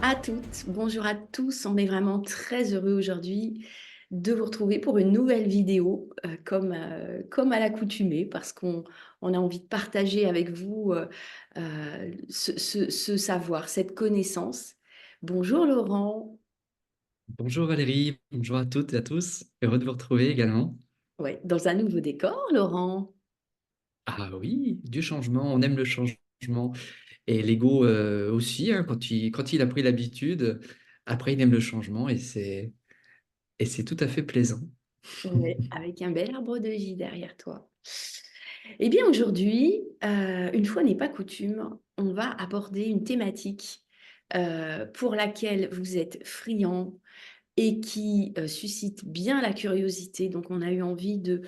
à toutes, bonjour à tous. On est vraiment très heureux aujourd'hui de vous retrouver pour une nouvelle vidéo, comme à l'accoutumée, parce qu'on a envie de partager avec vous ce savoir, cette connaissance. Bonjour Laurent. Bonjour Valérie, bonjour à toutes et à tous. Heureux de vous retrouver également. Ouais, dans un nouveau décor, Laurent. Ah oui, du changement, on aime le changement. Et l'ego aussi, hein, quand il a pris l'habitude, après il aime le changement et c'est tout à fait plaisant. Ouais, avec un bel arbre de J derrière toi. Eh bien, aujourd'hui, une fois n'est pas coutume, on va aborder une thématique pour laquelle vous êtes friand et qui suscite bien la curiosité. Donc, on a eu envie de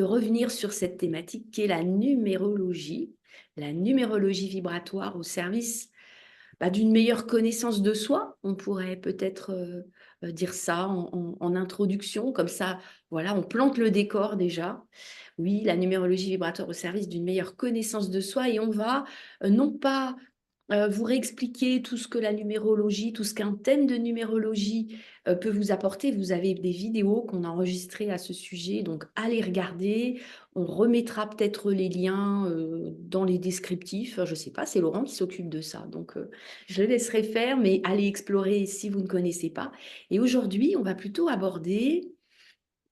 revenir sur cette thématique qui est la numérologie vibratoire au service d'une meilleure connaissance de soi. On pourrait peut-être dire ça en introduction, comme ça, voilà, on plante le décor déjà. Oui, la numérologie vibratoire au service d'une meilleure connaissance de soi et on va non pas vous réexpliquer tout ce que la numérologie, tout ce qu'un thème de numérologie peut vous apporter. Vous avez des vidéos qu'on a enregistrées à ce sujet, donc allez regarder. On remettra peut-être les liens dans les descriptifs. Je ne sais pas, c'est Laurent qui s'occupe de ça, donc je le laisserai faire, mais allez explorer si vous ne connaissez pas. Et aujourd'hui, on va plutôt aborder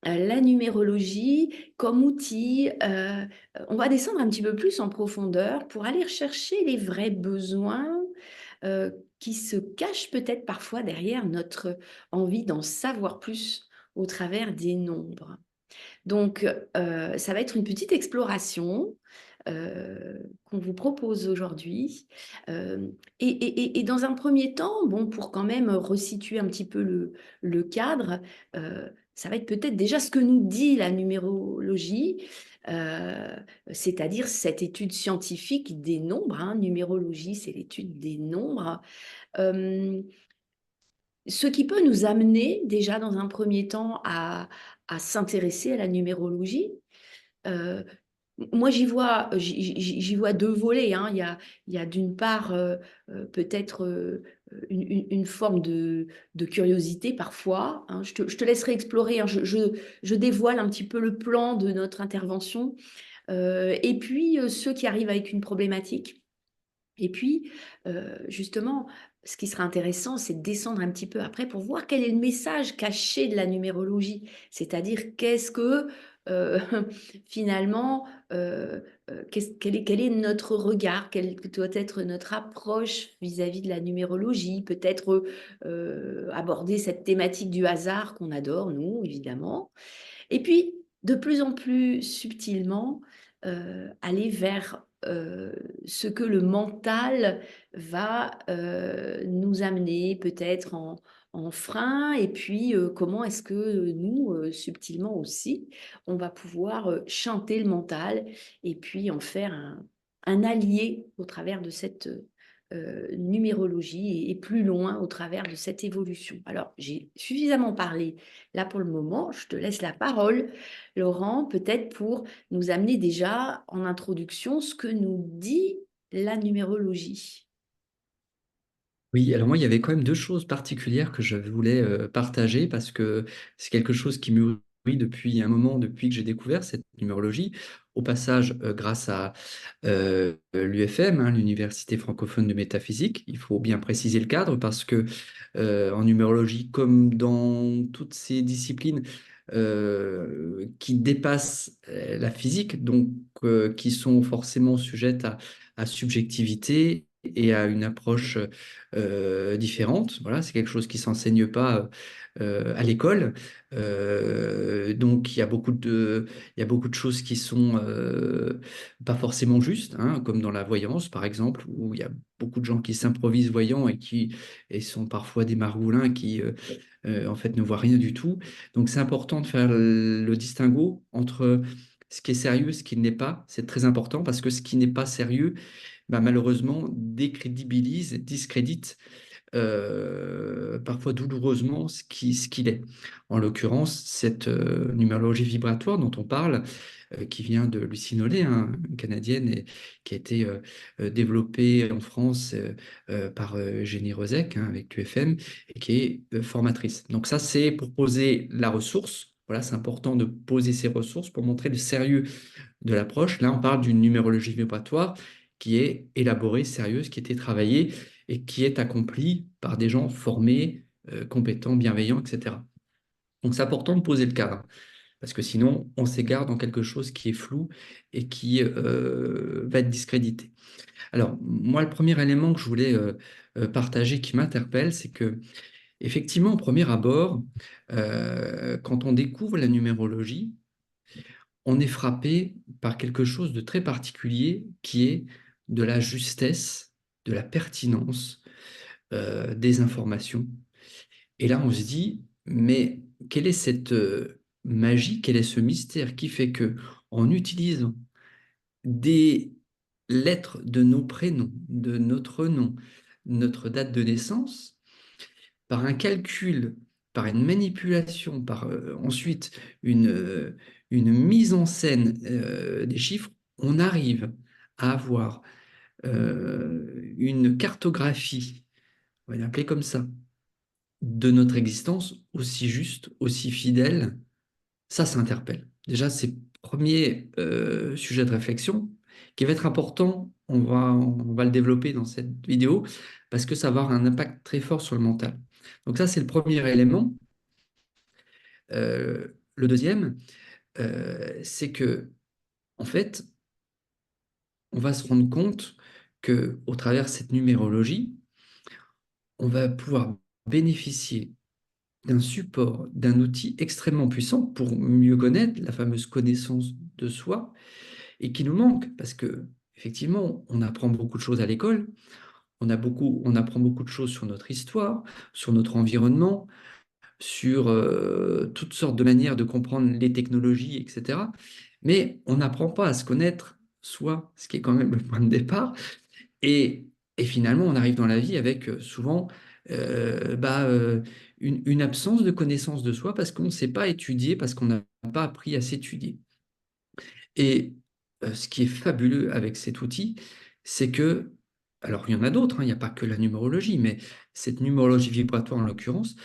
la numérologie comme outil. On va descendre un petit peu plus en profondeur pour aller rechercher les vrais besoins euh, qui se cachent peut-être parfois derrière notre envie d'en savoir plus au travers des nombres. Donc, ça va être une petite exploration qu'on vous propose aujourd'hui. Euh, et dans un premier temps, bon, pour quand même resituer un petit peu le cadre, ça va être peut-être déjà ce que nous dit la numérologie, euh, c'est-à-dire cette étude scientifique des nombres. Hein. Numérologie, c'est l'étude des nombres. Euh, Ce qui peut nous amener déjà dans un premier temps à s'intéresser à la numérologie. Euh, Moi, j'y vois deux volets. Hein. Il y a d'une part peut-être une forme de curiosité parfois. Hein. Je te laisserai explorer. Hein. Je dévoile un petit peu le plan de notre intervention. Et puis, ceux qui arrivent avec une problématique. Et puis, justement, ce qui sera intéressant, c'est de descendre un petit peu après pour voir quel est le message caché de la numérologie. C'est-à-dire, qu'est-ce que, euh, finalement, quel est notre regard, quelle doit être notre approche vis-à-vis de la numérologie, peut-être aborder cette thématique du hasard qu'on adore, nous, évidemment. Et puis, de plus en plus subtilement, aller vers ce que le mental va nous amener peut-être en frein, et puis comment est-ce que nous, subtilement aussi, on va pouvoir chanter le mental et puis en faire un allié au travers de cette numérologie et plus loin au travers de cette évolution. Alors, j'ai suffisamment parlé là pour le moment. Je te laisse la parole, Laurent, peut-être pour nous amener déjà en introduction ce que nous dit la numérologie. Oui, alors moi, il y avait quand même deux choses particulières que je voulais partager parce que c'est quelque chose qui me nourrit depuis un moment, depuis que j'ai découvert cette numérologie. Au passage, grâce à l'UFM, hein, l'Université francophone de métaphysique, il faut bien préciser le cadre parce que en numérologie, comme dans toutes ces disciplines qui dépassent la physique, donc qui sont forcément sujettes à subjectivité et à une approche différente. Voilà, c'est quelque chose qui s'enseigne pas à l'école. Donc il y a beaucoup de choses qui sont pas forcément justes, hein, comme dans la voyance par exemple, où il y a beaucoup de gens qui s'improvisent voyants et sont parfois des margoulins qui en fait ne voient rien du tout. Donc c'est important de faire le distinguo entre ce qui est sérieux et ce qui ne l'est pas. C'est très important parce que ce qui n'est pas sérieux, bah, malheureusement, décrédibilise, discrédite parfois douloureusement ce qu'il est. En l'occurrence, cette numérologie vibratoire dont on parle, qui vient de Lucie Nollet, hein, une Canadienne, et qui a été développée en France par Jenny Rozek, hein, avec QFM, et qui est formatrice. Donc ça, c'est pour poser la ressource. Voilà, c'est important de poser ces ressources pour montrer le sérieux de l'approche. Là, on parle d'une numérologie vibratoire qui est élaborée, sérieuse, qui a été travaillée et qui est accomplie par des gens formés, compétents, bienveillants, etc. Donc, c'est important de poser le cadre, parce que sinon, on s'égare dans quelque chose qui est flou et qui va être discrédité. Alors, moi, le premier élément que je voulais partager qui m'interpelle, c'est que, effectivement, au premier abord, quand on découvre la numérologie, on est frappé par quelque chose de très particulier qui est de la justesse, de la pertinence des informations. Et là, on se dit, mais quelle est cette magie, quel est ce mystère qui fait que, en utilisant des lettres de nos prénoms, de notre nom, notre date de naissance, par un calcul, par une manipulation, par ensuite une mise en scène des chiffres, on arrive à avoir une cartographie, on va l'appeler comme ça, de notre existence aussi juste, aussi fidèle. Ça interpelle. Déjà, c'est le premier sujet de réflexion qui va être important. On va le développer dans cette vidéo parce que ça va avoir un impact très fort sur le mental. Donc ça, c'est le premier élément. Le deuxième, c'est que, en fait, on va se rendre compte que, au travers de cette numérologie, on va pouvoir bénéficier d'un support, d'un outil extrêmement puissant pour mieux connaître la fameuse connaissance de soi et qui nous manque parce que, effectivement, on apprend beaucoup de choses à l'école, on apprend beaucoup de choses sur notre histoire, sur notre environnement, sur toutes sortes de manières de comprendre les technologies, etc. Mais on n'apprend pas à se connaître soi, ce qui est quand même le point de départ. Et, et finalement, on arrive dans la vie avec souvent une absence de connaissance de soi parce qu'on ne sait pas étudier, parce qu'on n'a pas appris à s'étudier. Et ce qui est fabuleux avec cet outil, c'est que, alors il y en a d'autres, hein, il n'y a pas que la numérologie, mais cette numérologie vibratoire en l'occurrence,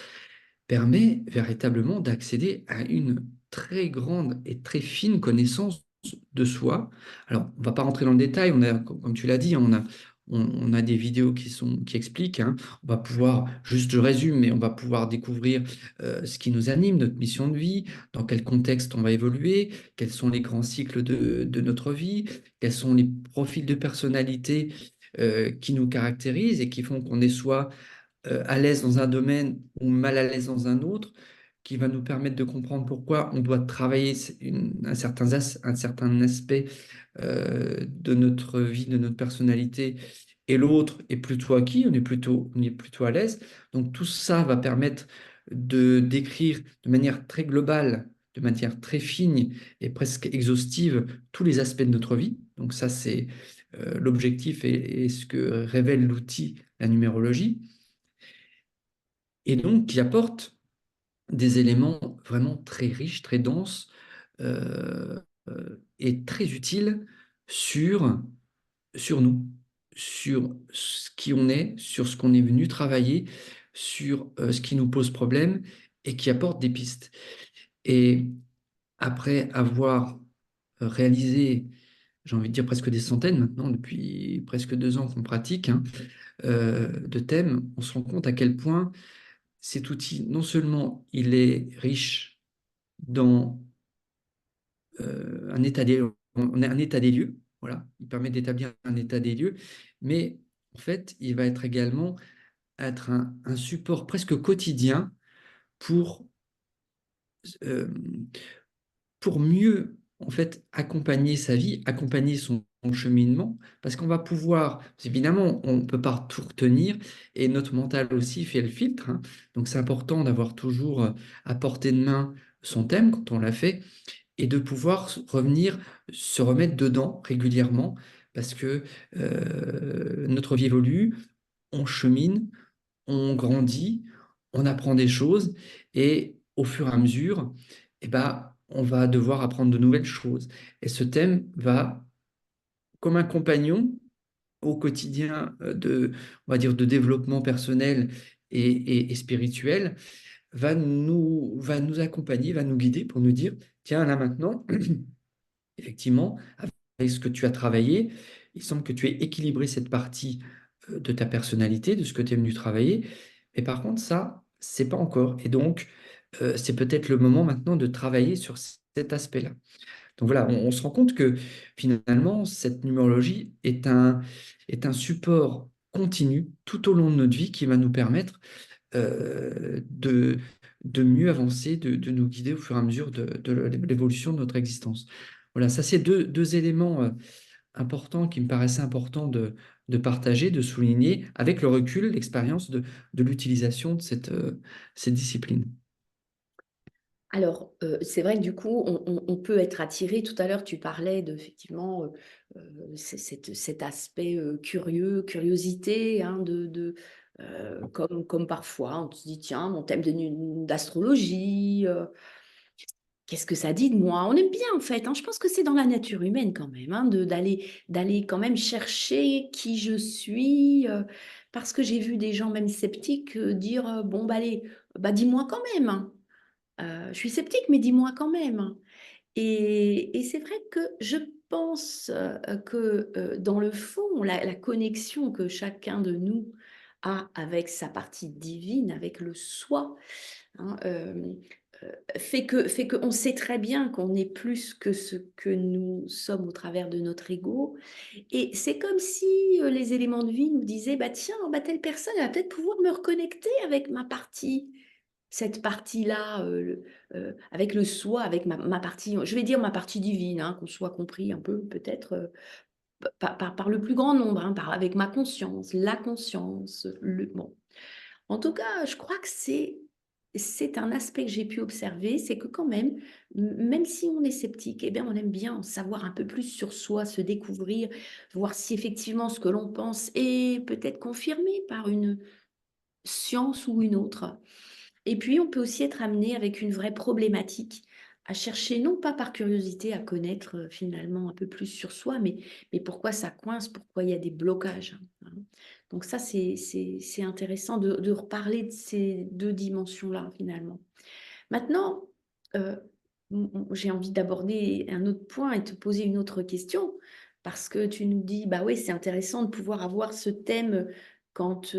permet véritablement d'accéder à une très grande et très fine connaissance de soi. Alors, on ne va pas rentrer dans le détail, on a, comme tu l'as dit, on a des vidéos qui expliquent, hein. On va pouvoir, juste je résume, mais on va pouvoir découvrir ce qui nous anime, notre mission de vie, dans quel contexte on va évoluer, quels sont les grands cycles de notre vie, quels sont les profils de personnalité qui nous caractérisent et qui font qu'on est soit à l'aise dans un domaine ou mal à l'aise dans un autre, qui va nous permettre de comprendre pourquoi on doit travailler un certain aspect de notre vie, de notre personnalité, et l'autre est plutôt acquis, on est plutôt à l'aise. Donc tout ça va permettre de décrire de manière très globale, de manière très fine et presque exhaustive tous les aspects de notre vie. Donc ça, c'est l'objectif et ce que révèle l'outil, la numérologie, et donc qui apporte des éléments vraiment très riches, très denses et très utiles sur, sur nous, sur ce qui on est, sur ce qu'on est venu travailler, sur ce qui nous pose problème et qui apporte des pistes. Et après avoir réalisé, j'ai envie de dire presque des centaines maintenant, depuis presque 2 ans qu'on pratique, hein, de thèmes, on se rend compte à quel point cet outil, non seulement il est riche dans un état des lieux, voilà, il permet d'établir un état des lieux, mais en fait, il va être également être un support presque quotidien pour, euh, pour mieux en fait accompagner sa vie, accompagner son cheminement, parce qu'on va pouvoir, évidemment, on ne peut pas tout retenir, et notre mental aussi fait le filtre, hein. Donc c'est important d'avoir toujours à portée de main son thème quand on l'a fait, et de pouvoir revenir, se remettre dedans régulièrement, parce que notre vie évolue, on chemine, on grandit, on apprend des choses et au fur et à mesure, on va devoir apprendre de nouvelles choses. Et ce thème va, comme un compagnon au quotidien on va dire, de développement personnel et spirituel, va nous accompagner, va nous guider pour nous dire, tiens, là maintenant, effectivement, avec ce que tu as travaillé, il semble que tu aies équilibré cette partie de ta personnalité, de ce que tu es venu travailler. Mais par contre, ça, c'est pas encore. Et donc, c'est peut-être le moment maintenant de travailler sur cet aspect-là. Donc voilà, on se rend compte que finalement, cette numérologie est un support continu tout au long de notre vie qui va nous permettre de mieux avancer, de nous guider au fur et à mesure de l'évolution de notre existence. Voilà, ça c'est deux éléments importants qui me paraissaient importants de partager, de souligner avec le recul, l'expérience de l'utilisation de cette discipline. Alors, c'est vrai que du coup, on peut être attiré. Tout à l'heure, tu parlais de, effectivement, cet aspect curieux, curiosité, hein, comme parfois, on se dit, tiens, mon thème d'astrologie, qu'est-ce que ça dit de moi? On aime bien, en fait, hein. Je pense que c'est dans la nature humaine quand même, hein, d'aller quand même chercher qui je suis, parce que j'ai vu des gens, même sceptiques, dire, bon, bah, allez, bah, dis-moi quand même, hein. Je suis sceptique, mais dis-moi quand même. Et c'est vrai que je pense que dans le fond, la connexion que chacun de nous a avec sa partie divine, avec le soi, hein, fait qu'on sait très bien qu'on est plus que ce que nous sommes au travers de notre ego. Et c'est comme si les éléments de vie nous disaient, bah tiens, bah, telle personne, elle va peut-être pouvoir me reconnecter avec ma partie, cette partie-là, avec le soi, avec ma partie, je vais dire ma partie divine, hein, qu'on soit compris un peu peut-être par le plus grand nombre, hein, avec ma conscience, la conscience, bon. En tout cas, je crois que c'est un aspect que j'ai pu observer, c'est que quand même, même si on est sceptique, eh bien, on aime bien en savoir un peu plus sur soi, se découvrir, voir si effectivement ce que l'on pense est peut-être confirmé par une science ou une autre. Et puis, on peut aussi être amené avec une vraie problématique à chercher, non pas par curiosité, à connaître finalement un peu plus sur soi, mais pourquoi ça coince, pourquoi il y a des blocages, hein. Donc ça, c'est intéressant de reparler de ces deux dimensions-là, finalement. Maintenant, euh, j'ai envie d'aborder un autre point et te poser une autre question, parce que tu nous dis, bah oui, c'est intéressant de pouvoir avoir ce thème quand...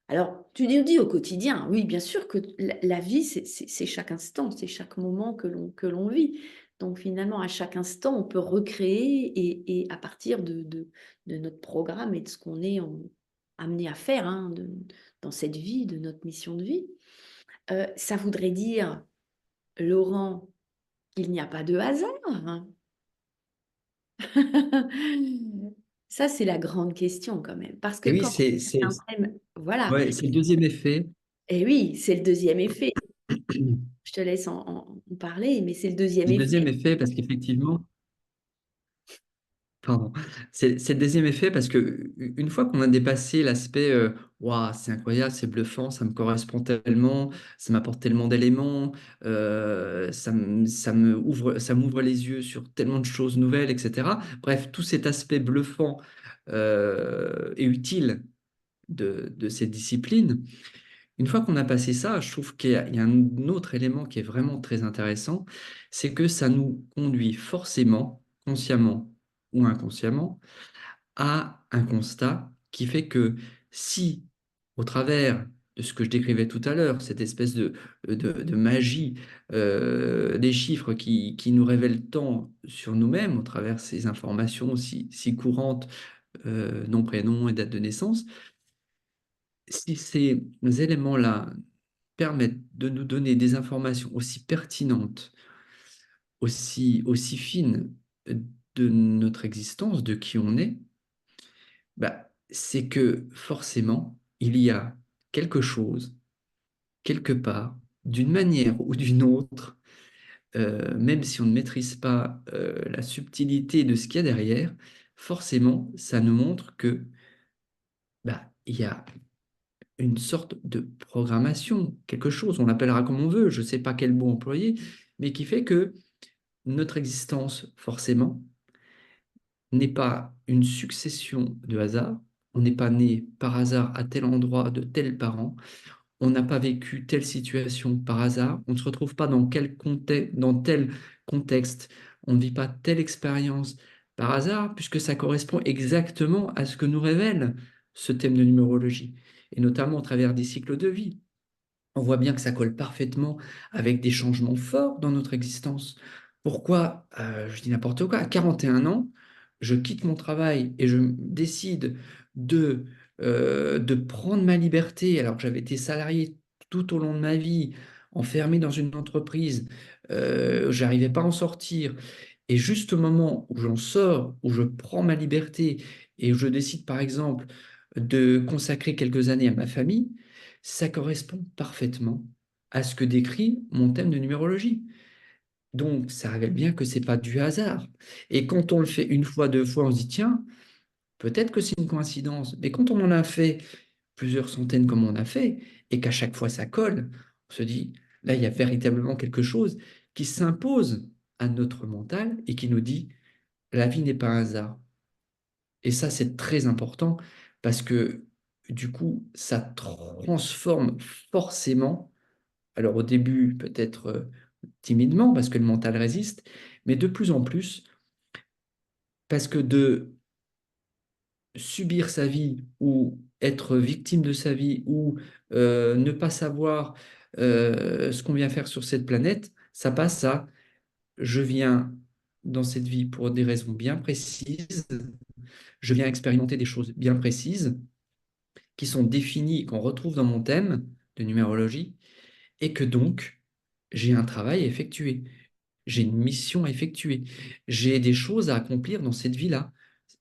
alors, tu nous dis au quotidien, oui, bien sûr que la vie, c'est chaque instant, c'est chaque moment que l'on vit. Donc finalement, à chaque instant, on peut recréer et à partir de notre programme et de ce qu'on est amené à faire, hein, dans cette vie, de notre mission de vie. Ça voudrait dire, Laurent, qu'il n'y a pas de hasard, hein. Ça, c'est la grande question quand même. Parce que Et oui, quand c'est un thème, voilà. ouais, c'est le deuxième effet. Et oui, c'est le deuxième effet. Je te laisse en parler, mais c'est le deuxième Le deuxième effet. effet, parce qu'effectivement, pardon. C'est le deuxième effet parce que une fois qu'on a dépassé l'aspect waouh, c'est incroyable, c'est bluffant, ça me correspond tellement, ça m'apporte tellement d'éléments, ça m'ouvre les yeux sur tellement de choses nouvelles, etc. Bref, tout cet aspect bluffant et utile de cette discipline. Une fois qu'on a passé ça, je trouve qu'il y a un autre élément qui est vraiment très intéressant, c'est que ça nous conduit forcément, consciemment ou inconsciemment, à un constat qui fait que si, au travers de ce que je décrivais tout à l'heure, cette espèce de magie des chiffres qui nous révèlent tant sur nous-mêmes, au travers ces informations si courantes, nom, prénom et date de naissance, si ces éléments-là permettent de nous donner des informations aussi pertinentes, aussi fines de notre existence, de qui on est, c'est que forcément, il y a quelque chose, quelque part, d'une manière ou d'une autre, même si on ne maîtrise pas la subtilité de ce qu'il y a derrière, forcément, ça nous montre que il y a une sorte de programmation, quelque chose, on l'appellera comme on veut, je ne sais pas quel mot employer, mais qui fait que notre existence, forcément, n'est pas une succession de hasards. On n'est pas né par hasard à tel endroit de tels parents. On n'a pas vécu telle situation par hasard. On ne se retrouve pas dans tel contexte. On ne vit pas telle expérience par hasard, puisque ça correspond exactement à ce que nous révèle ce thème de numérologie, et notamment au travers des cycles de vie. On voit bien que ça colle parfaitement avec des changements forts dans notre existence. Pourquoi, je dis n'importe quoi, à 41 ans, je quitte mon travail et je décide de, de prendre ma liberté alors que j'avais été salarié tout au long de ma vie, enfermé dans une entreprise, j'arrivais pas à en sortir. Et juste au moment où j'en sors, où je prends ma liberté et où je décide par exemple de consacrer quelques années à ma famille, ça correspond parfaitement à ce que décrit mon thème de numérologie. Donc, ça révèle bien que c'est pas du hasard. Et quand on le fait une fois, deux fois, on se dit, tiens, peut-être que c'est une coïncidence. Mais quand on en a fait plusieurs centaines comme on a fait, et qu'à chaque fois ça colle, on se dit, là, il y a véritablement quelque chose qui s'impose à notre mental et qui nous dit, la vie n'est pas un hasard. Et ça, c'est très important parce que du coup, ça transforme forcément, alors au début peut-être timidement parce que le mental résiste, mais de plus en plus parce que de subir sa vie ou être victime de sa vie ou ne pas savoir ce qu'on vient faire sur cette planète, ça passe à je viens dans cette vie pour des raisons bien précises, je viens expérimenter des choses bien précises qui sont définies, qu'on retrouve dans mon thème de numérologie, et que donc j'ai un travail à effectuer, j'ai une mission à effectuer, j'ai des choses à accomplir dans cette vie-là.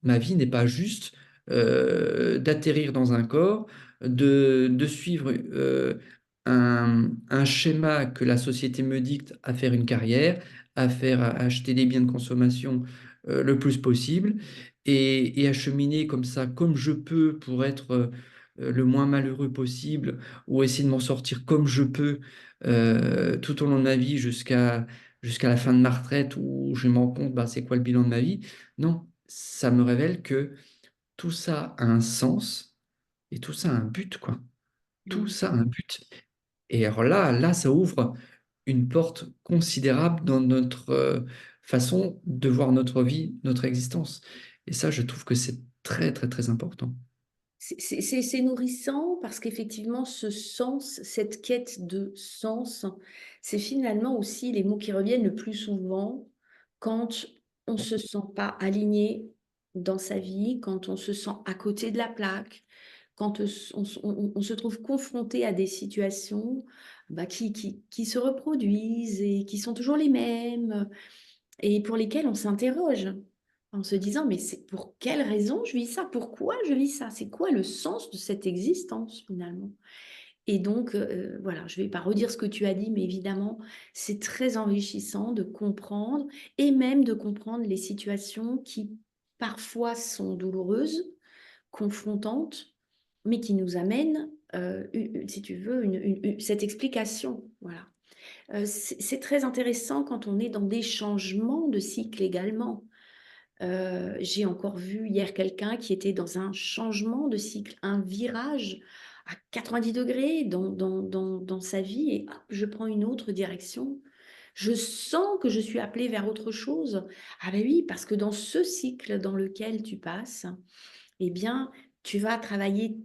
Ma vie n'est pas juste d'atterrir dans un corps, de suivre un schéma que la société me dicte à faire une carrière, à acheter des biens de consommation le plus possible et à cheminer comme ça, comme je peux pour être le moins malheureux possible ou essayer de m'en sortir comme je peux tout au long de ma vie jusqu'à la fin de ma retraite où je me rends compte, bah, c'est quoi le bilan de ma vie? Non, ça me révèle que tout ça a un sens et tout ça a un but, quoi. Tout Mm. ça a un but. Et alors là, ça ouvre une porte considérable dans notre façon de voir notre vie, notre existence. Et ça, je trouve que c'est très, très, très important. C'est nourrissant parce qu'effectivement, ce sens, cette quête de sens, c'est finalement aussi les mots qui reviennent le plus souvent quand on ne se sent pas aligné dans sa vie, quand on se sent à côté de la plaque, quand on se trouve confronté à des situations bah, qui se reproduisent et qui sont toujours les mêmes et pour lesquels on s'interroge en se disant, mais c'est pour quelle raison je vis ça? Pourquoi je vis ça? C'est quoi le sens de cette existence finalement? Et donc, voilà, je ne vais pas redire ce que tu as dit, mais évidemment, c'est très enrichissant de comprendre et même de comprendre les situations qui parfois sont douloureuses, confrontantes, mais qui nous amènent, si tu veux, cette explication. Voilà. C'est très intéressant quand on est dans des changements de cycle également. J'ai encore vu hier quelqu'un qui était dans un changement de cycle, un virage à 90 degrés dans sa vie et hop, je prends une autre direction. Je sens que je suis appelée vers autre chose. Ah ben oui, parce que dans ce cycle dans lequel tu passes, eh bien, tu vas travailler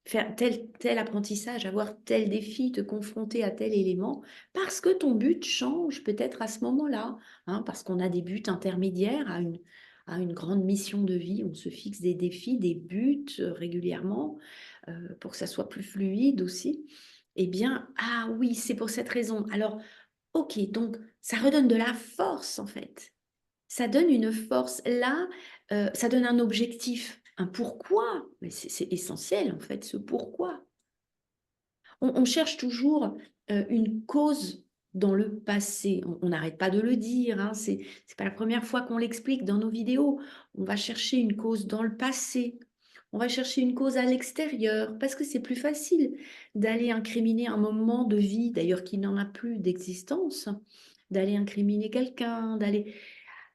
faire tel apprentissage, avoir tel défi, te confronter à tel élément, parce que ton but change peut-être à ce moment-là, hein, parce qu'on a des buts intermédiaires à une grande mission de vie, on se fixe des défis, des buts régulièrement, pour que ça soit plus fluide aussi. Eh bien, ah oui, c'est pour cette raison. Alors, ok, donc ça redonne de la force en fait. Ça donne une force. Là, ça donne un objectif, un pourquoi. Mais c'est essentiel, en fait, ce pourquoi. On cherche toujours une cause dans le passé. On n'arrête pas de le dire, hein. C'est pas la première fois qu'on l'explique dans nos vidéos. On va chercher une cause dans le passé On va chercher une cause à l'extérieur parce que c'est plus facile d'aller incriminer un moment de vie, d'ailleurs qui n'en a plus d'existence, d'aller incriminer quelqu'un, d'aller...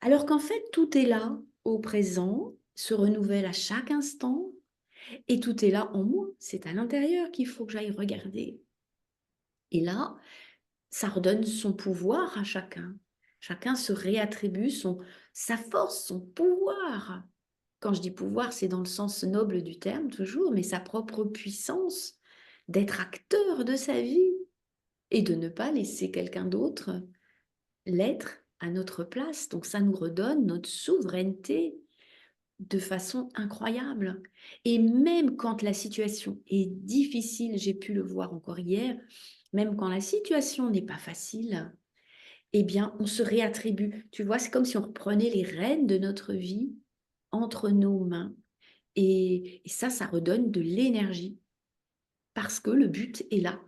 Alors qu'en fait, tout est là, au présent, se renouvelle à chaque instant, et tout est là en moi. C'est à l'intérieur qu'il faut que j'aille regarder. Et là, ça redonne son pouvoir à chacun. Chacun se réattribue sa force, son pouvoir. Quand je dis pouvoir, c'est dans le sens noble du terme toujours, mais sa propre puissance d'être acteur de sa vie et de ne pas laisser quelqu'un d'autre l'être à notre place. Donc ça nous redonne notre souveraineté de façon incroyable. Et même quand la situation est difficile, j'ai pu le voir encore hier, même quand la situation n'est pas facile, eh bien, on se réattribue. Tu vois, c'est comme si on reprenait les rênes de notre vie entre nos mains. Et ça redonne de l'énergie parce que le but est là.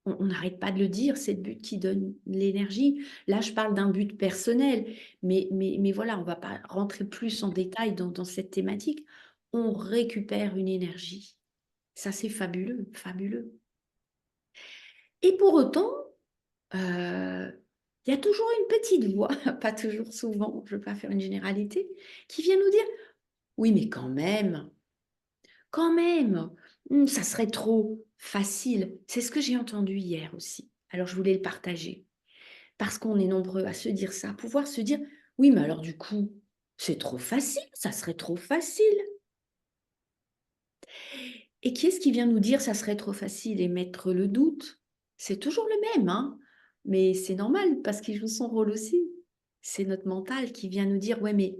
On n'arrête pas de le dire, c'est le but qui donne l'énergie. Là, je parle d'un but personnel, mais voilà, on ne va pas rentrer plus en détail dans cette thématique. On récupère une énergie. Ça, c'est fabuleux, fabuleux. Et pour autant, il y a toujours une petite voix, pas toujours souvent, je ne veux pas faire une généralité, qui vient nous dire, oui, mais quand même, ça serait trop facile. C'est ce que j'ai entendu hier aussi. Alors, je voulais le partager. Parce qu'on est nombreux à se dire ça, pouvoir se dire, oui, mais alors du coup, c'est trop facile, ça serait trop facile. Et qui est-ce qui vient nous dire ça serait trop facile et mettre le doute? C'est toujours le même, hein, mais c'est normal parce qu'il joue son rôle aussi. C'est notre mental qui vient nous dire, ouais, mais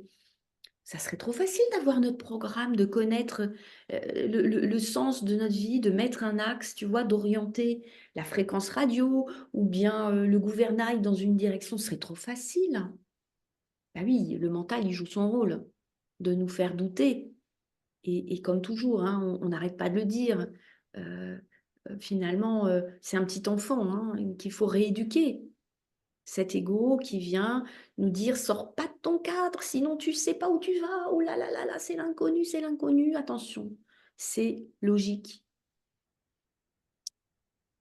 ça serait trop facile d'avoir notre programme, de connaître le sens de notre vie, de mettre un axe, tu vois, d'orienter la fréquence radio ou bien le gouvernail dans une direction, ce serait trop facile. Bah oui, le mental, il joue son rôle de nous faire douter. Et comme toujours, hein, on n'arrête pas de le dire. euh, Finalement, c'est un petit enfant hein, qu'il faut rééduquer. Cet ego qui vient nous dire, sors pas de ton cadre, sinon tu sais pas où tu vas. Oh là là là là, c'est l'inconnu, attention. C'est logique.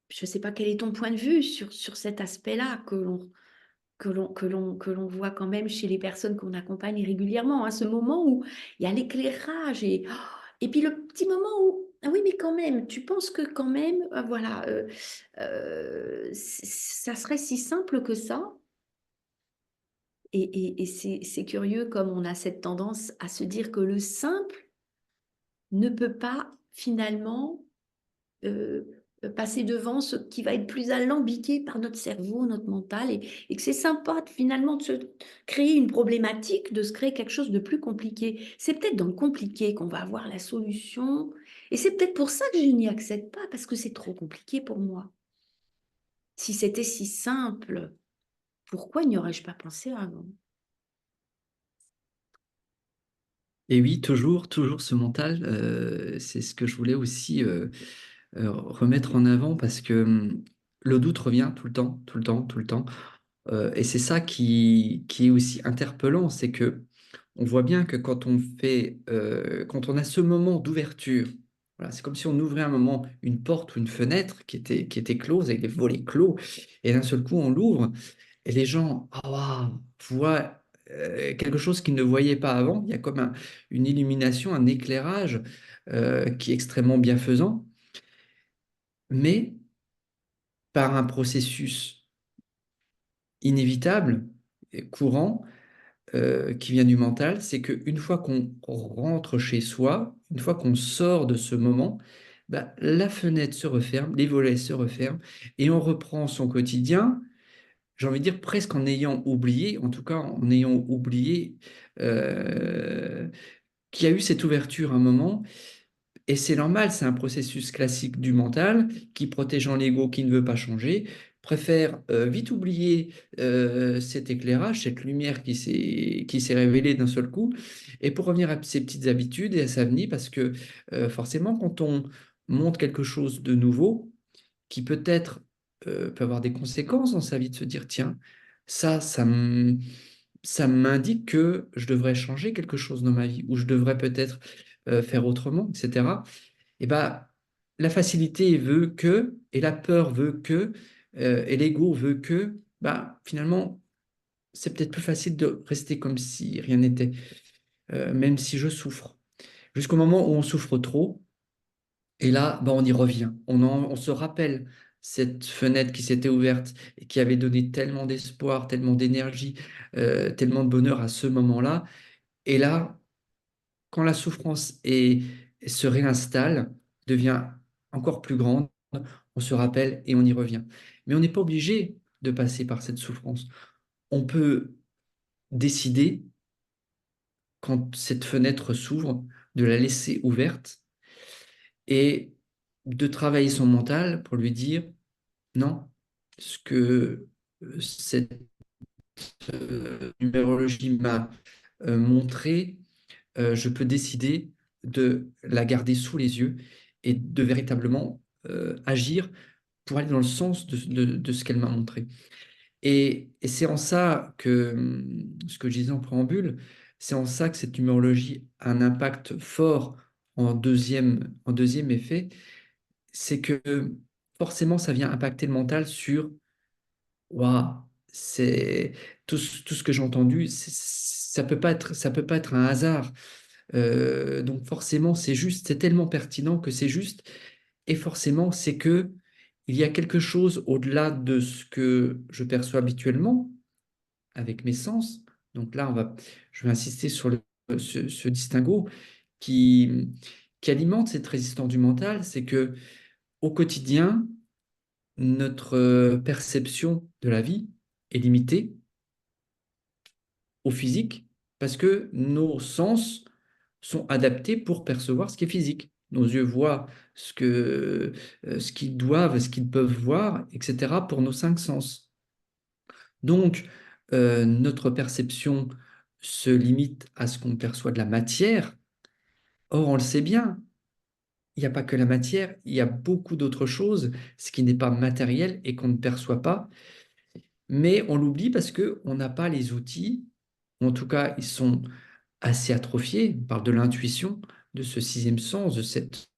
Je ne sais pas quel est ton point de vue sur cet aspect-là que l'on voit quand même chez les personnes qu'on accompagne régulièrement, à ce moment où il y a l'éclairage et puis le petit moment où, ah oui, mais quand même, tu penses que quand même, voilà, ça serait si simple que ça. Et c'est curieux comme on a cette tendance à se dire que le simple ne peut pas finalement euh, passer devant ce qui va être plus alambiqué par notre cerveau, notre mental, et que c'est sympa finalement de se créer une problématique, de se créer quelque chose de plus compliqué. C'est peut-être dans le compliqué qu'on va avoir la solution, et c'est peut-être pour ça que je n'y accède pas, parce que c'est trop compliqué pour moi. Si c'était si simple, pourquoi n'y aurais-je pas pensé avant? Et oui, toujours, toujours ce mental, c'est ce que je voulais aussi remettre en avant parce que le doute revient tout le temps, tout le temps, tout le temps. Et c'est ça qui est aussi interpellant, c'est que on voit bien que quand on a ce moment d'ouverture, voilà, c'est comme si on ouvrait un moment une porte ou une fenêtre qui était close avec des volets clos, et d'un seul coup on l'ouvre et les gens voient quelque chose qu'ils ne voyaient pas avant. Il y a comme une illumination, un éclairage qui est extrêmement bienfaisant, mais par un processus inévitable et courant qui vient du mental, c'est qu'une fois qu'on rentre chez soi, une fois qu'on sort de ce moment, bah, la fenêtre se referme, les volets se referment, et on reprend son quotidien, j'ai envie de dire presque en ayant oublié, en tout cas en ayant oublié euh, qu'il y a eu cette ouverture à un moment, et c'est normal, c'est un processus classique du mental qui, protégeant l'ego qui ne veut pas changer, préfère vite oublier cet éclairage, cette lumière qui s'est révélée d'un seul coup, et pour revenir à ses petites habitudes et à sa vie, parce que forcément, quand on monte quelque chose de nouveau, qui peut-être peut avoir des conséquences dans sa vie, de se dire, tiens, ça m'indique que je devrais changer quelque chose dans ma vie, ou je devrais peut-être faire autrement, etc. Et bah, la facilité veut que, et la peur veut que, et l'ego veut que, bah, finalement, c'est peut-être plus facile de rester comme si rien n'était, même si je souffre. Jusqu'au moment où on souffre trop, et là, bah, on y revient. On se rappelle cette fenêtre qui s'était ouverte et qui avait donné tellement d'espoir, tellement d'énergie, tellement de bonheur à ce moment-là. Et là, quand la souffrance se réinstalle, devient encore plus grande, on se rappelle et on y revient. Mais on n'est pas obligé de passer par cette souffrance. On peut décider, quand cette fenêtre s'ouvre, de la laisser ouverte et de travailler son mental pour lui dire non, ce que cette numérologie m'a montré, je peux décider de la garder sous les yeux et de véritablement agir pour aller dans le sens de ce qu'elle m'a montré. Et c'est en ça que, ce que je disais en préambule, c'est en ça que cette numérologie a un impact fort en deuxième effet, c'est que forcément ça vient impacter le mental sur, waouh, c'est tout ce que j'ai entendu, ça peut pas être un hasard. Donc forcément, c'est juste, c'est tellement pertinent que c'est juste, et forcément, c'est que il y a quelque chose au-delà de ce que je perçois habituellement avec mes sens. Donc là, je vais insister sur ce distinguo qui, qui alimente cette résistance du mental, c'est que au quotidien, notre perception de la vie est limitée au physique parce que nos sens sont adaptés pour percevoir ce qui est physique. Nos yeux voient ce qu'ils doivent, ce qu'ils peuvent voir, etc. pour nos cinq sens. Donc, notre perception se limite à ce qu'on perçoit de la matière. Or, on le sait bien, il n'y a pas que la matière, il y a beaucoup d'autres choses, ce qui n'est pas matériel et qu'on ne perçoit pas. Mais on l'oublie parce qu'on n'a pas les outils, ou en tout cas, ils sont assez atrophiés. On parle de l'intuition, de ce sixième sens, de cette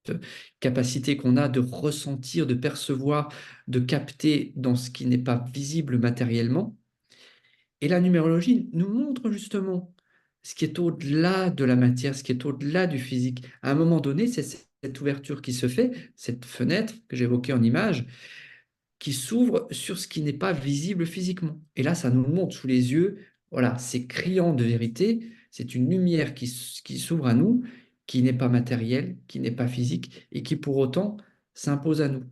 capacité qu'on a de ressentir, de percevoir, de capter dans ce qui n'est pas visible matériellement. Et la numérologie nous montre justement ce qui est au-delà de la matière, ce qui est au-delà du physique. À un moment donné, c'est cette ouverture qui se fait, cette fenêtre que j'évoquais en image, qui s'ouvre sur ce qui n'est pas visible physiquement. Et là, ça nous montre sous les yeux, voilà, c'est criant de vérité, c'est une lumière qui s'ouvre à nous, qui n'est pas matérielle, qui n'est pas physique, et qui pour autant s'impose à nous.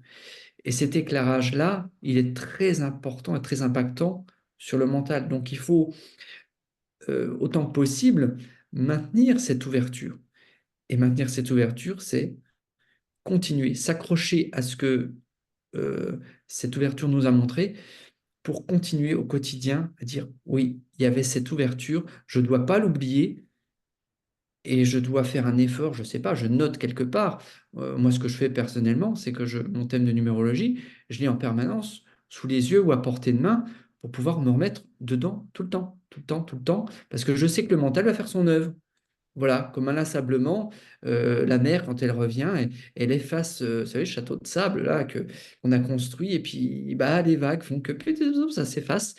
Et cet éclairage-là, il est très important et très impactant sur le mental. Donc il faut, autant que possible, maintenir cette ouverture. Et maintenir cette ouverture, c'est continuer, s'accrocher à ce que cette ouverture nous a montré, pour continuer au quotidien à dire oui, il y avait cette ouverture, je ne dois pas l'oublier et je dois faire un effort, je ne sais pas, je note quelque part. Moi, ce que je fais personnellement, c'est que mon thème de numérologie, je l'ai en permanence sous les yeux ou à portée de main pour pouvoir me remettre dedans tout le temps, tout le temps, tout le temps, parce que je sais que le mental va faire son œuvre. Voilà, comme inlassablement, la mer, quand elle revient, elle efface, vous savez, le château de sable là, qu'on a construit, et puis bah, les vagues font que ça s'efface.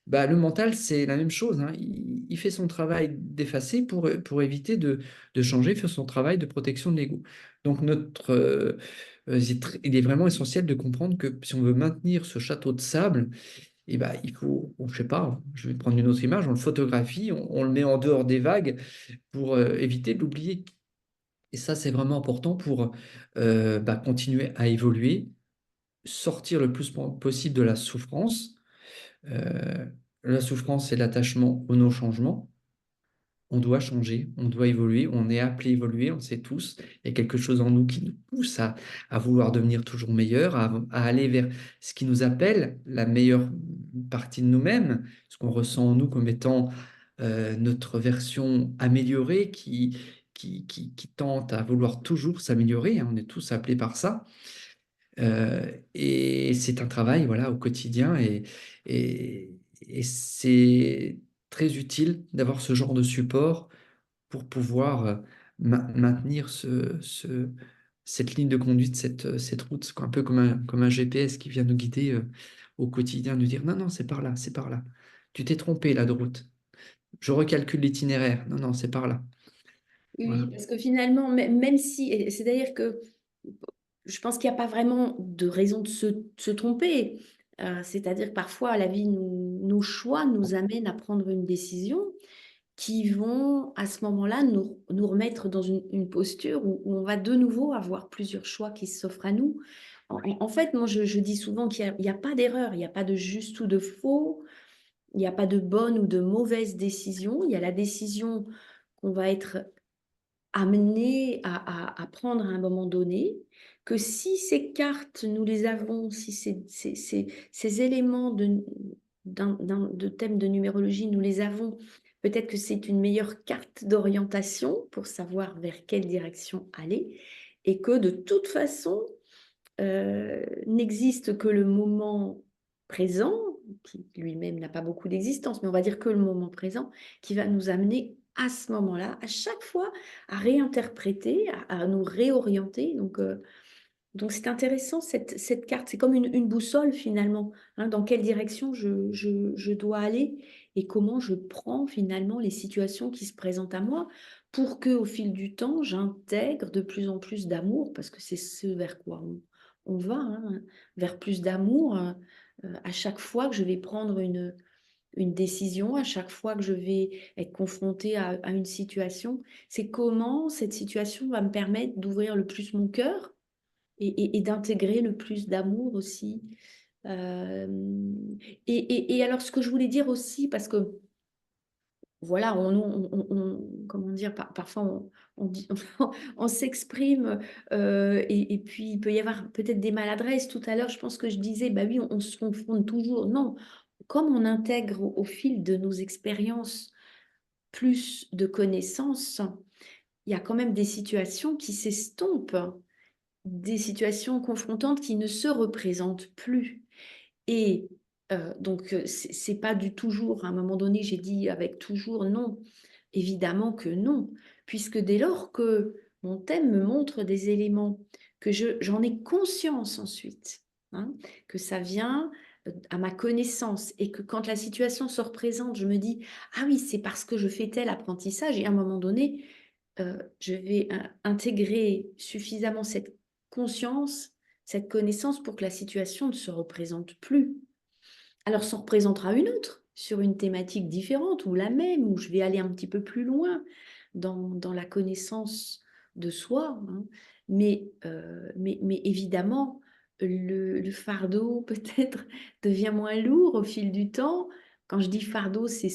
Bah, le mental, c'est la même chose, hein. Il fait son travail d'effacer pour éviter de changer, faire son travail de protection de l'ego. Donc, il est vraiment essentiel de comprendre que si on veut maintenir ce château de sable, et bah, il faut, bon, je sais pas, je vais prendre une autre image, on le photographie, on le met en dehors des vagues pour éviter de l'oublier. Et ça, c'est vraiment important pour bah, continuer à évoluer, sortir le plus possible de la souffrance. Euh, la souffrance, c'est l'attachement au non-changement. On doit changer, on doit évoluer, on est appelé à évoluer, on le sait tous. Il y a quelque chose en nous qui nous pousse à vouloir devenir toujours meilleur, à aller vers ce qui nous appelle la meilleure partie de nous-mêmes, ce qu'on ressent en nous comme étant notre version améliorée qui tente à vouloir toujours s'améliorer, hein. On est tous appelés par ça. Et c'est un travail, voilà, au quotidien, et, et c'est très utile d'avoir ce genre de support pour pouvoir maintenir cette ligne de conduite, cette route, c'est un peu comme un GPS qui vient nous guider au quotidien, nous dire non, non, c'est par là, c'est par là. Tu t'es trompé là de route. Je recalcule l'itinéraire. Non, non, c'est par là. Oui, Voilà. parce que finalement, même si, et c'est-à-dire que je pense qu'il n'y a pas vraiment de raison de se tromper. C'est-à-dire que parfois, la vie, nos choix nous amènent à prendre une décision qui vont, à ce moment-là, nous remettre dans une posture où on va de nouveau avoir plusieurs choix qui s'offrent à nous. En fait, moi, je dis souvent qu'il n'y a pas d'erreur, il n'y a pas de juste ou de faux, il n'y a pas de bonne ou de mauvaise décision. Il y a la décision qu'on va être amené à prendre à un moment donné, que si ces cartes, nous les avons, si ces éléments de thème de numérologie, nous les avons, peut-être que c'est une meilleure carte d'orientation pour savoir vers quelle direction aller, et que de toute façon, n'existe que le moment présent, qui lui-même n'a pas beaucoup d'existence, mais on va dire que le moment présent, qui va nous amener à ce moment-là, à chaque fois, à réinterpréter, à nous réorienter. Donc c'est intéressant cette carte, c'est comme une boussole finalement, hein, dans quelle direction je dois aller et comment je prends finalement les situations qui se présentent à moi pour que au fil du temps, j'intègre de plus en plus d'amour, parce que c'est ce vers quoi on va, hein, vers plus d'amour à chaque fois que je vais prendre une décision, à chaque fois que je vais être confrontée à une situation. C'est comment cette situation va me permettre d'ouvrir le plus mon cœur et d'intégrer le plus d'amour aussi. Euh, et alors, ce que je voulais dire aussi, parce que voilà, comment dire, parfois on dit, on s'exprime et puis il peut y avoir peut-être des maladresses. Tout à l'heure, je pense que je disais, bah oui, on se confronte toujours. Non, comme on intègre au fil de nos expériences plus de connaissances, il y a quand même des situations qui s'estompent, des situations confrontantes qui ne se représentent plus. Et donc, c'est pas du toujours. À un moment donné, j'ai dit avec toujours, non. Évidemment que non, puisque dès lors que mon thème me montre des éléments, que j'en ai conscience ensuite, hein, que ça vient à ma connaissance et que quand la situation se représente, je me dis, ah oui, c'est parce que je fais tel apprentissage et à un moment donné, je vais intégrer suffisamment cette conscience, cette connaissance pour que la situation ne se représente plus. Alors, s'en représentera une autre sur une thématique différente ou la même, où je vais aller un petit peu plus loin dans la connaissance de soi, hein. Mais évidemment, le fardeau peut-être devient moins lourd au fil du temps. Quand je dis fardeau, c'est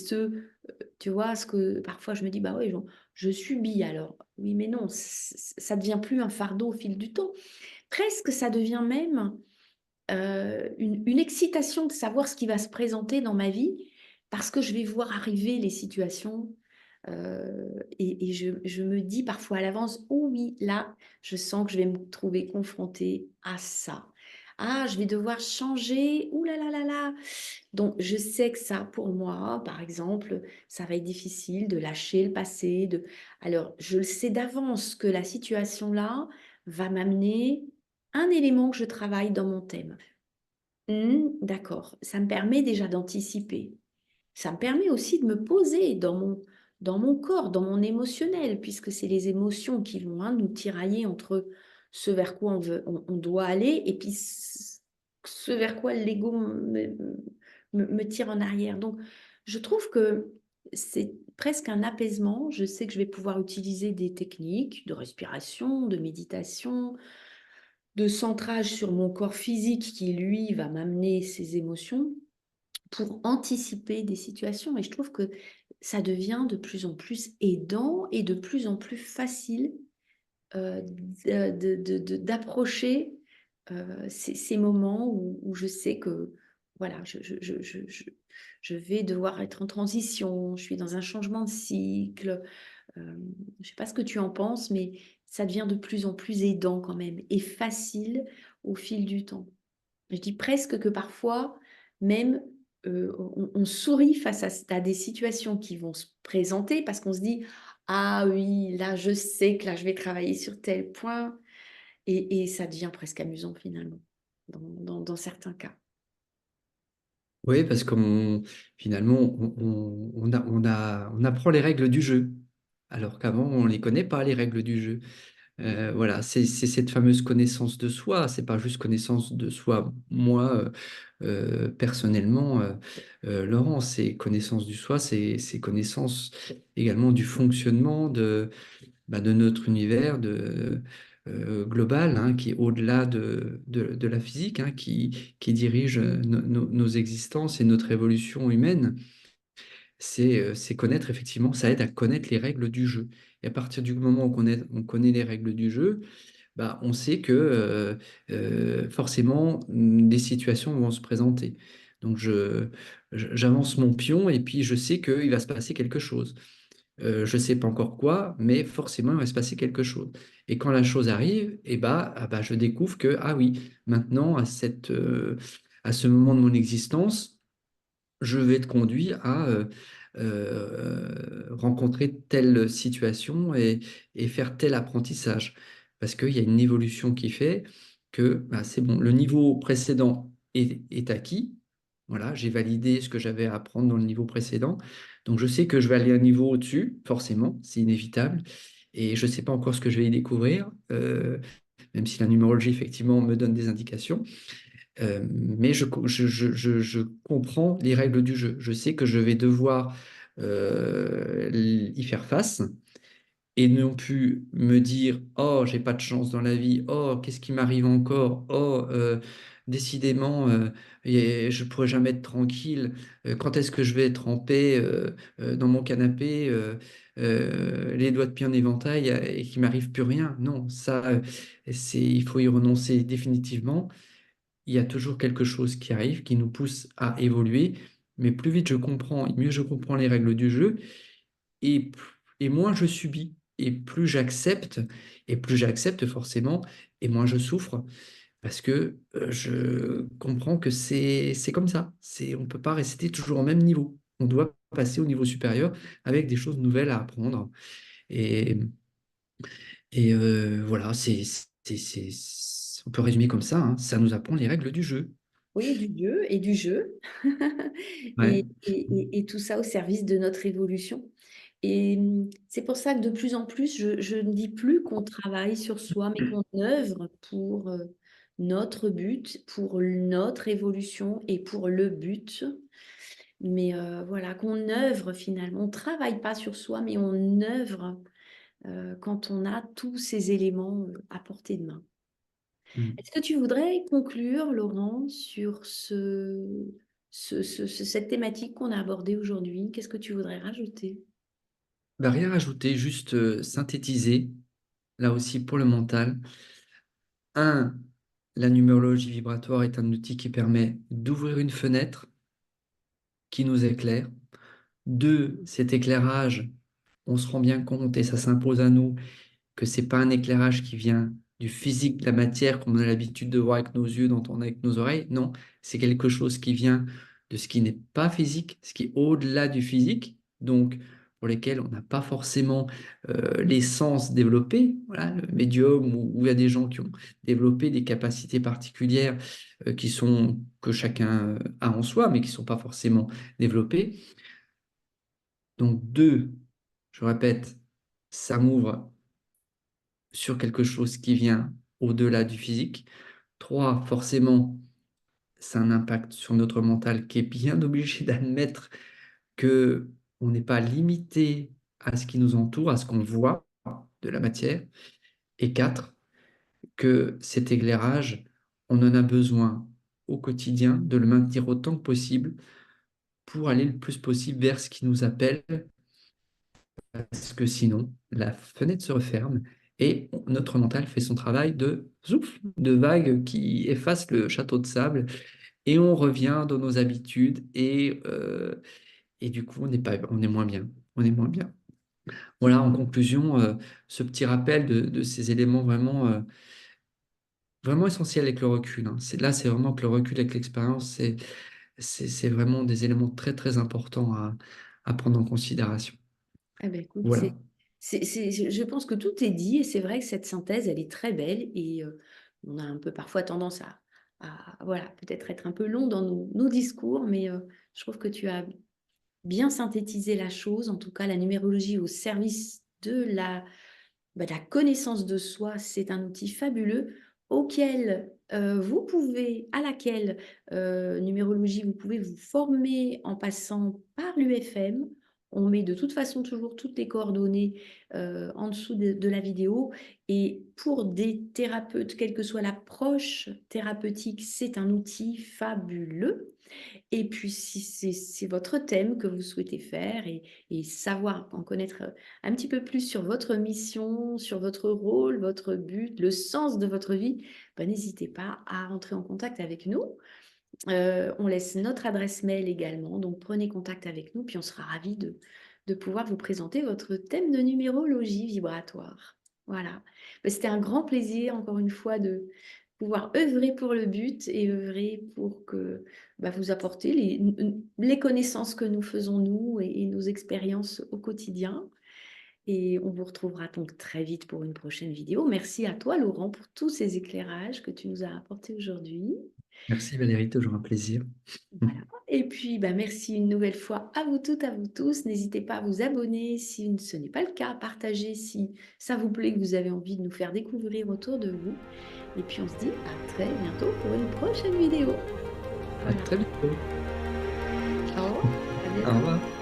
tu vois, ce que parfois je me dis, bah oui, je subis alors. Oui, mais non, ça devient plus un fardeau au fil du temps. Presque, ça devient même une excitation de savoir ce qui va se présenter dans ma vie, parce que je vais voir arriver les situations et je me dis parfois à l'avance, oh oui, là, je sens que je vais me trouver confrontée à ça. Ah, je vais devoir changer. Ouh là là là là. Donc, je sais que ça, pour moi, par exemple, ça va être difficile de lâcher le passé. Alors, je le sais d'avance que la situation-là va m'amener un élément que je travaille dans mon thème. D'accord, ça me permet déjà d'anticiper. Ça me permet aussi de me poser dans mon corps, dans mon émotionnel, puisque c'est les émotions qui vont, hein, nous tirailler entre ce vers quoi on doit aller et puis ce vers quoi l'ego me tire en arrière. Donc, je trouve que c'est presque un apaisement. Je sais que je vais pouvoir utiliser des techniques de respiration, de méditation, de centrage sur mon corps physique qui, lui, va m'amener ces émotions pour anticiper des situations. Et je trouve que ça devient de plus en plus aidant et de plus en plus facile d'approcher ces moments où je sais que voilà, je vais devoir être en transition, je suis dans un changement de cycle. Je ne sais pas ce que tu en penses, mais ça devient de plus en plus aidant quand même et facile au fil du temps. Je dis presque que parfois, même, on sourit face à des situations qui vont se présenter parce qu'on se dit, Ah oui, là, je sais que là, je vais travailler sur tel point et ça devient presque amusant finalement, dans certains cas. Oui, parce qu'on finalement, on apprend les règles du jeu, alors qu'avant, on ne les connaît pas, les règles du jeu. Voilà, c'est cette fameuse connaissance de soi. C'est pas juste connaissance de soi, moi, personnellement, Laurent, c'est connaissance du soi, c'est connaissance également du fonctionnement de notre univers global, hein, qui est au-delà de la physique, hein, qui dirige nos existences et notre évolution humaine. C'est connaître, effectivement, ça aide à connaître les règles du jeu. Et à partir du moment où on connaît les règles du jeu, bah, on sait que forcément, des situations vont se présenter. Donc, j'avance mon pion et puis je sais qu'il va se passer quelque chose. Je ne sais pas encore quoi, mais forcément, il va se passer quelque chose. Et quand la chose arrive, je découvre que, ah oui, maintenant, à ce moment de mon existence, je vais être conduit à rencontrer telle situation et faire tel apprentissage. Parce qu'il y a une évolution qui fait que bah, c'est bon, le niveau précédent est acquis. Voilà, j'ai validé ce que j'avais à apprendre dans le niveau précédent. Donc je sais que je vais aller un niveau au-dessus, forcément, c'est inévitable. Et je ne sais pas encore ce que je vais y découvrir, même si la numérologie, effectivement, me donne des indications. Mais je comprends les règles du jeu. Je sais que je vais devoir y faire face et non plus me dire, oh, j'ai pas de chance dans la vie, oh, qu'est-ce qui m'arrive encore, oh, décidément, je pourrais jamais être tranquille. Quand est-ce que je vais être en paix dans mon canapé, les doigts de pied en éventail et qu'il m'arrive plus rien? Non, ça, il faut y renoncer définitivement. Il y a toujours quelque chose qui arrive, qui nous pousse à évoluer. Mais plus vite je comprends, et mieux je comprends les règles du jeu, et moins je subis. Et plus j'accepte forcément, et moins je souffre, parce que je comprends que c'est comme ça. On ne peut pas rester toujours au même niveau. On doit passer au niveau supérieur avec des choses nouvelles à apprendre. Et, voilà, on peut résumer comme ça, hein. Ça nous apprend les règles du jeu. Oui, du jeu et du jeu. Ouais. Et tout ça au service de notre évolution. C'est pour ça que de plus en plus, je ne dis plus qu'on travaille sur soi, mais qu'on œuvre pour notre but, pour notre évolution et pour le but. Mais voilà, qu'on œuvre finalement. On ne travaille pas sur soi, mais on œuvre quand on a tous ces éléments à portée de main. Mm. Est-ce que tu voudrais conclure, Laurent, sur cette thématique qu'on a abordée aujourd'hui? Qu'est-ce que tu voudrais rajouter? Bah, rien rajouter, juste synthétiser, là aussi pour le mental. Un, la numérologie vibratoire est un outil qui permet d'ouvrir une fenêtre qui nous éclaire. Deux, cet éclairage, on se rend bien compte et ça s'impose à nous que c'est pas un éclairage qui vient du physique de la matière comme on a l'habitude de voir avec nos yeux, d'entendre avec nos oreilles. Non, c'est quelque chose qui vient de ce qui n'est pas physique, ce qui est au-delà du physique, donc pour lesquels on n'a pas forcément les sens développés. Voilà, le médium ou il y a des gens qui ont développé des capacités particulières que chacun a en soi, mais qui ne sont pas forcément développées. Donc deux, je répète, ça m'ouvre sur quelque chose qui vient au-delà du physique. Trois, forcément, c'est un impact sur notre mental qui est bien obligé d'admettre que on n'est pas limité à ce qui nous entoure, à ce qu'on voit de la matière. Et quatre, que cet éclairage, on en a besoin au quotidien de le maintenir autant que possible pour aller le plus possible vers ce qui nous appelle, parce que sinon, la fenêtre se referme et notre mental fait son travail de zouf, de vague qui efface le château de sable et on revient dans nos habitudes et du coup, on est moins bien. On est moins bien. Voilà, en conclusion, ce petit rappel de ces éléments vraiment essentiels avec le recul, hein. C'est vraiment que le recul avec l'expérience, c'est vraiment des éléments très, très importants à prendre en considération. Ah ben écoute, Voilà. Je pense que tout est dit et c'est vrai que cette synthèse, elle est très belle et on a un peu parfois tendance à voilà, peut-être être un peu long dans nos discours, mais je trouve que tu as bien synthétisé la chose. En tout cas, la numérologie au service de la connaissance de soi, c'est un outil fabuleux auquel à laquelle numérologie, vous pouvez vous former en passant par l'UFM. On met de toute façon toujours toutes les coordonnées en dessous de la vidéo. Et pour des thérapeutes, quelle que soit l'approche thérapeutique, c'est un outil fabuleux. Et puis, si c'est votre thème que vous souhaitez faire et savoir en connaître un petit peu plus sur votre mission, sur votre rôle, votre but, le sens de votre vie, ben, n'hésitez pas à rentrer en contact avec nous. On laisse notre adresse mail également, donc prenez contact avec nous, puis on sera ravis de pouvoir vous présenter votre thème de numérologie vibratoire. Voilà. Ben, c'était un grand plaisir, encore une fois, de pouvoir œuvrer pour le but et œuvrer pour que vous apporter les connaissances que nous faisons nous et nos expériences au quotidien. Et on vous retrouvera donc très vite pour une prochaine vidéo. Merci à toi, Laurent, pour tous ces éclairages que tu nous as apportés aujourd'hui. Merci Valérie, toujours un plaisir. Voilà. Et puis, merci une nouvelle fois à vous toutes, à vous tous. N'hésitez pas à vous abonner si ce n'est pas le cas, à partager si ça vous plaît, que vous avez envie de nous faire découvrir autour de vous. Et puis, on se dit à très bientôt pour une prochaine vidéo. À Voilà. très bientôt. Ciao, à Au bientôt. revoir.